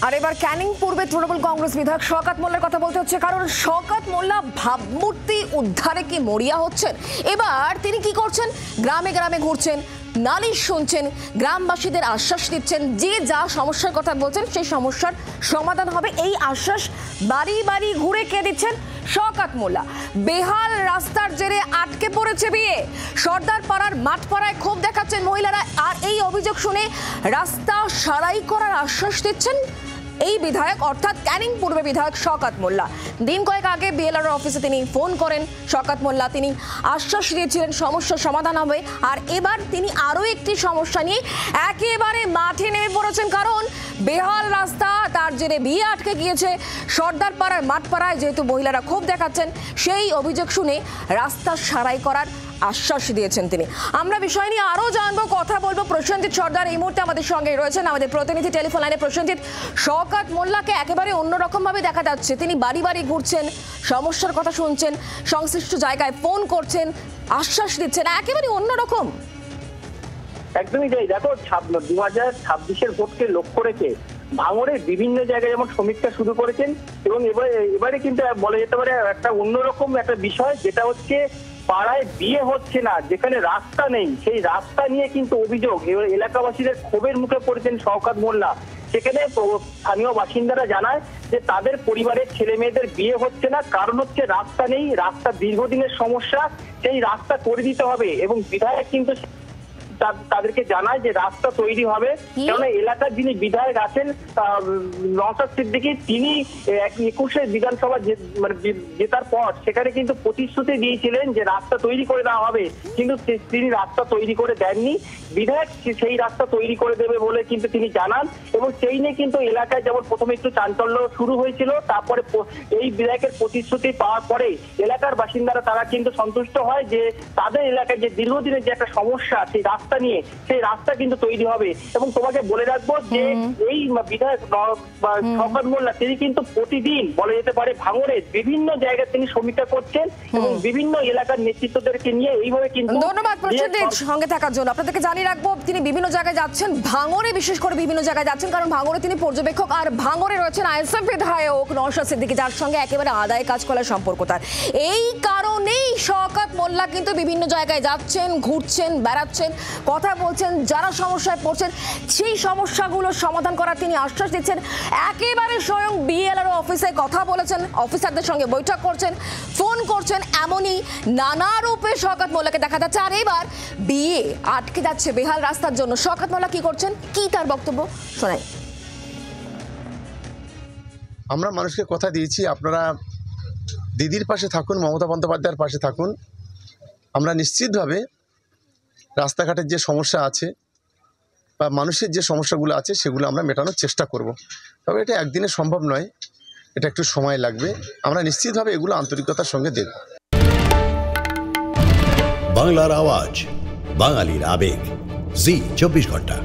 আর এবার ক্যানিং পূর্বে তৃণমূল কংগ্রেস বিধায়ক শওকত মোল্লার কথা বলতে হচ্ছে, কারণ শওকত মোল্লা ভাবমূর্তি উদ্ধারে কি মরিয়া হচ্ছেন। এবার তিনি কি করছেন, গ্রামে গ্রামে ঘুরছেন, নালিশ শুনছেন, গ্রামবাসীদের আশ্বাস দিচ্ছেন যে যা সমস্যার কথা বলছেন সেই সমস্যার সমাধান হবে, এই আশ্বাস বাড়ি বাড়ি ঘুরে কে দিচ্ছেন? শওকত মোল্লা। বেহাল রাস্তার জেরে আটকে পড়েছে বিয়ে, সর্দার পাড়ার মাঠপাড়ায় ক্ষোভ দেখাচ্ছেন মহিলারা, আর এই অভিযোগ শুনে রাস্তা সারাই করার আশ্বাস দিচ্ছেন এই বিধায়ক, অর্থাৎ ক্যানিং পূর্বে বিধায়ক শওকত মোল্লা। দিন কয়েক আগে বিএলআর অফিসে তিনি ফোন করেন শওকত মোল্লা, তিনি আশ্বাস দিয়েছিলেন সমস্যার সমাধান হবে, আর এবার তিনি আরও একটি সমস্যা নিয়ে একেবারে মাঠে নেমে পড়েছেন, কারণ বেহাল রাস্তা, তার জেরে বিয়ে আটকে গিয়েছে সর্দার পাড়ার মাঠপাড়ায়, যেহেতু মহিলারা ক্ষোভ দেখাচ্ছেন সেই অভিযোগ শুনে রাস্তা সারাই করার আশ্বাস দিয়েছেন তিনি। আমরা বিষয় নিয়ে আরো জানবো, কথা বলবো। প্রসেনজিৎ সর্দার এই মুহূর্তে আমাদের সঙ্গে রয়েছেন, আমাদের প্রতিনিধি টেলিফোন লাইনে। প্রসেনজিৎ, শওকত মোল্লাকে একেবারে অন্যরকম ভাবে দেখা যাচ্ছে, তিনি বাড়ি বাড়ি ঘুরছেন, সমস্যার কথা শুনছেন, সংশ্লিষ্ট জায়গায় ফোন করছেন, আশ্বাস দিচ্ছেন, একেবারে অন্যরকম। একদমই তাই। দেখো, 2026-এর ভোটকে লক্ষ্য রেখে ভাঙড়ের বিভিন্ন জায়গায় যেমন সমীক্ষা শুরু করেছেন, এবং এবারে কিন্তু বলা যেতে পারে একটা অন্যরকম একটা বিষয়, যেটা হচ্ছে পাড়ায় বিয়ে হচ্ছে না, যেখানে রাস্তা নেই, সেই রাস্তা নিয়ে কিন্তু অভিযোগ। এবার এলাকাবাসীদের ক্ষোভের মুখে পড়েছেন শওকত মোল্লা। সেখানে স্থানীয় বাসিন্দারা জানায় যে তাদের পরিবারের ছেলে মেয়েদের বিয়ে হচ্ছে না, কারণ হচ্ছে রাস্তা নেই, রাস্তা দীর্ঘদিনের সমস্যা, সেই রাস্তা করে দিতে হবে। এবং বিধায়ক কিন্তু তাদেরকে জানায় যে রাস্তা তৈরি হবে, কারণ এলাকার যিনি বিধায়ক আছেন নওশাদ সিদ্দিকী, তিনি 21 বিধানসভা জেতার পর সেখানে কিন্তু প্রতিশ্রুতি দিয়েছিলেন যে রাস্তা তৈরি করে দেওয়া হবে, কিন্তু তিনি রাস্তা তৈরি করে দেননি। বিধায়ক সেই রাস্তা তৈরি করে দেবে বলে কিন্তু তিনি জানান, এবং সেই নিয়ে কিন্তু এলাকায় যেমন প্রথমে একটু চাঞ্চল্য শুরু হয়েছিল, তারপরে এই বিধায়কের প্রতিশ্রুতি পাওয়ার পরে এলাকার বাসিন্দারা তারা কিন্তু সন্তুষ্ট হয় যে তাদের এলাকায় যে দীর্ঘদিনের যে একটা সমস্যা, সেই রাস্তা নিয়ে সেই রাস্তা কিন্তু তৈরি হবে। এবং তোমাকে বলে রাখবো যে এই বিধায়ক শওকত মোল্লা তিনি কিন্তু প্রতিদিন বলা যেতে পারে ভাঙড়ের বিভিন্ন জায়গায় তিনি সমীক্ষা করছেন, এবং বিভিন্ন এলাকার নেতৃত্বদেরকে নিয়ে এইভাবে কিন্তু। ধন্যবাদ প্রসেনজিৎ সঙ্গে থাকার জন্য। আপনাদেরকে জানিয়ে রাখবো তিনি বিভিন্ন জায়গায় যাচ্ছেন, ভাঙড়ে বিশেষ করে বিভিন্ন জায়গায় যাচ্ছেন, কারণ ভাঙড়ে তিনি পর্যবেক্ষক, আর ভাঙড়ে রয়েছেন আইএসএফ বিধায়ক নওশাদ সিদ্দিকী, যার সঙ্গে একেবারে আদায় কাজ করার সম্পর্ক তার। এই কারণেই শওকত মোল্লা কিন্তু বিভিন্ন জায়গায় যাচ্ছেন, ঘুরছেন, বেড়াচ্ছেন, কথা বলছেন, যারা সমস্যায় পড়ছেন সেই সমস্যাগুলো সমাধান করার তিনি আশ্বাস দিচ্ছেন। একেবারে স্বয়ং বিএলআর অফিসে কথা বলেছেন, অফিসারদের সঙ্গে বৈঠক করছেন, ফোন করছেন, এমনই নানা রূপে শওকত মোল্লাকে দেখা যাচ্ছে। আর এবার বিয়ে আটকে যাচ্ছে বেহাল রাস্তার জন্য, শওকত মোল্লা কি করছেন, কি তার বক্তব্য শোনাই। আমরা মানুষকে কথা দিয়েছি, আপনারা দিদির পাশে থাকুন, মমতা বন্দ্যোপাধ্যায়ের পাশে থাকুন। আমরা নিশ্চিতভাবে রাস্তাঘাটের যে সমস্যা আছে বা মানুষের যে সমস্যাগুলো আছে সেগুলো আমরা মেটানোর চেষ্টা করব। তবে এটা একদিনে সম্ভব নয়, এটা একটু সময় লাগবে। আমরা নিশ্চিতভাবে এগুলো আন্তরিকতার সঙ্গে দেখব। বাংলার আওয়াজ, বাঙালির আবেগ, জি 24 ঘন্টা।